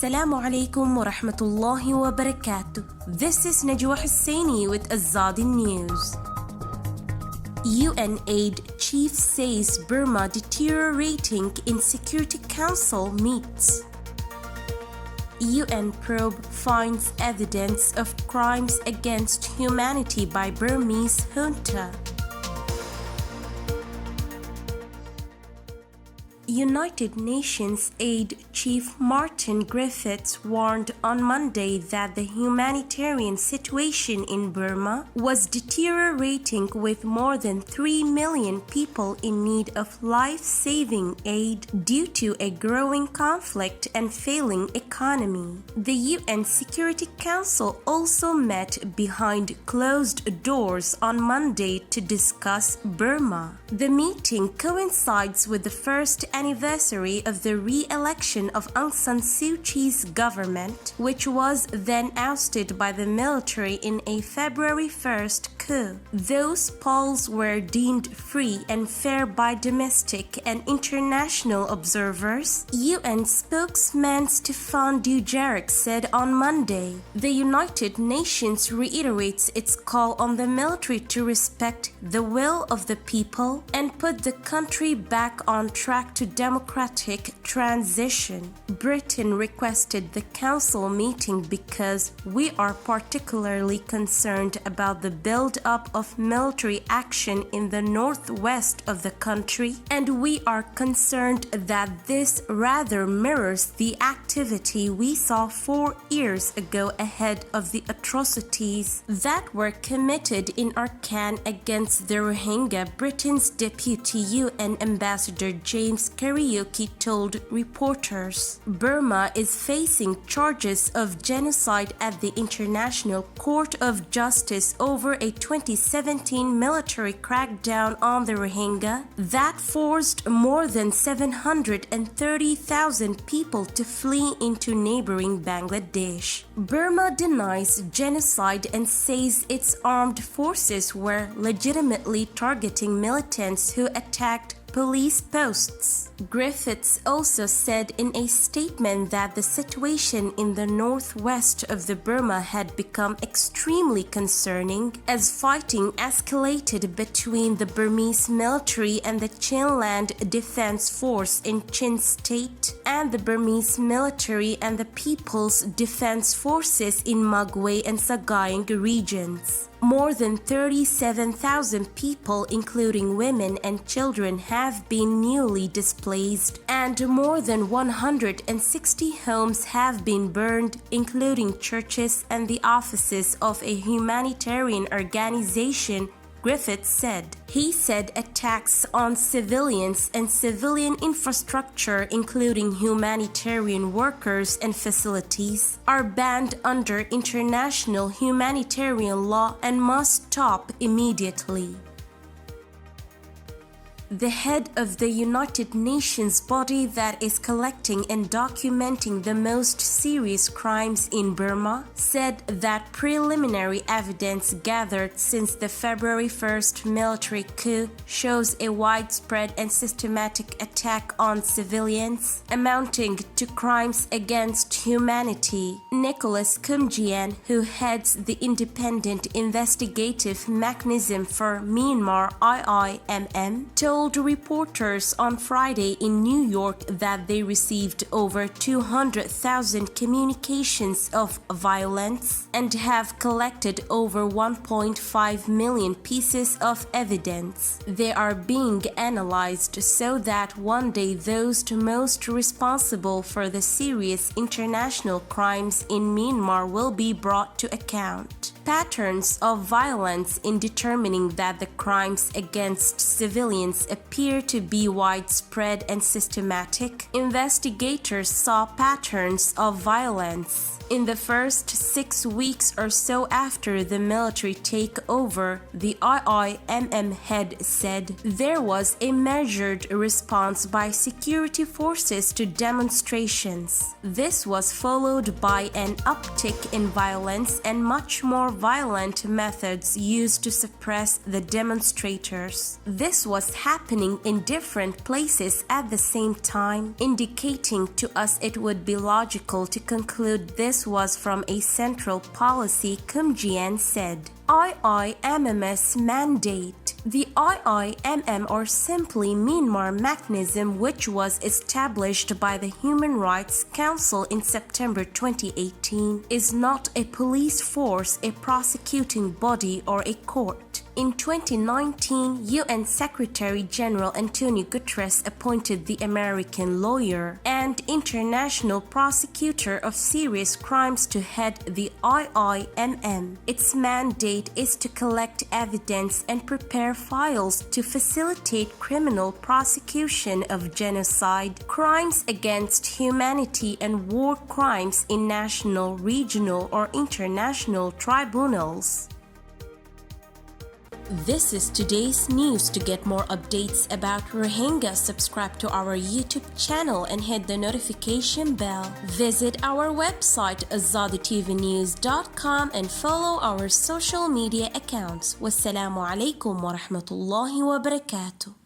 Assalamu alaikum wa rahmatullahi wa barakatuh. This is Najwa Hussaini with Azadi News. UN aid chief says Burma deteriorating in Security Council meets. UN probe finds evidence of crimes against humanity by Burmese junta. United Nations aid chief Martin Griffiths warned on Monday that the humanitarian situation in Burma was deteriorating with more than 3 million people in need of life-saving aid due to a growing conflict and failing economy. The UN Security Council also met behind closed doors on Monday to discuss Burma. The meeting coincides with the first anniversary of the re-election of Aung San Suu Kyi's government, which was then ousted by the military in a February 1st coup. Those polls were deemed free and fair by domestic and international observers, UN spokesman Stéphane Dujarric said on Monday. The United Nations reiterates its call on the military to respect the will of the people and put the country back on track to democratic transition. Britain requested the council meeting because we are particularly concerned about the build-up of military action in the northwest of the country, and we are concerned that this rather mirrors the activity we saw 4 years ago ahead of the atrocities that were committed in Arakan against the Rohingya, Britain's deputy UN ambassador James Kariuki told reporters. Burma is facing charges of genocide at the International Court of Justice over a 2017 military crackdown on the Rohingya that forced more than 730,000 people to flee into neighboring Bangladesh. Burma denies genocide and says its armed forces were legitimately targeting militants who attacked police posts. Griffiths also said in a statement that the situation in the northwest of the Burma had become extremely concerning as fighting escalated between the Burmese military and the Chinland Defense Force in Chin State and the Burmese military and the People's Defense Forces in Magway and Sagaing regions. More than 37,000 people, including women and children, have been newly displaced, and more than 160 homes have been burned, including churches and the offices of a humanitarian organization, Griffiths said. He said attacks on civilians and civilian infrastructure, including humanitarian workers and facilities, are banned under international humanitarian law and must stop immediately. The head of the United Nations body that is collecting and documenting the most serious crimes in Burma said that preliminary evidence gathered since the February 1st military coup shows a widespread and systematic attack on civilians, amounting to crimes against humanity. Nicholas Koumjian, who heads the Independent Investigative Mechanism for Myanmar IIMM, told reporters on Friday in New York that they received over 200,000 communications of violence and have collected over 1.5 million pieces of evidence. They are being analyzed so that one day those most responsible for the serious international crimes in Myanmar will be brought to account. Patterns of violence in determining that the crimes against civilians appear to be widespread and systematic. Investigators saw patterns of violence in the first 6 weeks or so after the military takeover, the IIMM head said. There was a measured response by security forces to demonstrations. This was followed by an uptick in violence and much more violent methods used to suppress the demonstrators. This was happening in different places at the same time, indicating to us it would be logical to conclude this was from a central policy, Kumjian said. IIMM's mandate. The IIMM, or simply Myanmar Mechanism, which was established by the Human Rights Council in September 2018, is not a police force, a prosecuting body, or a court. In 2019, UN Secretary General Antonio Guterres appointed the American lawyer and international prosecutor of serious crimes to head the IIMM. Its mandate is to collect evidence and prepare files to facilitate criminal prosecution of genocide, crimes against humanity, and war crimes in national, regional, or international tribunals. This is today's news. To get more updates about Rohingya, subscribe to our YouTube channel and hit the notification bell. Visit our website azaditvnews.com and follow our social media accounts. Wassalamu alaikum wa rahmatullahi wa barakatuh.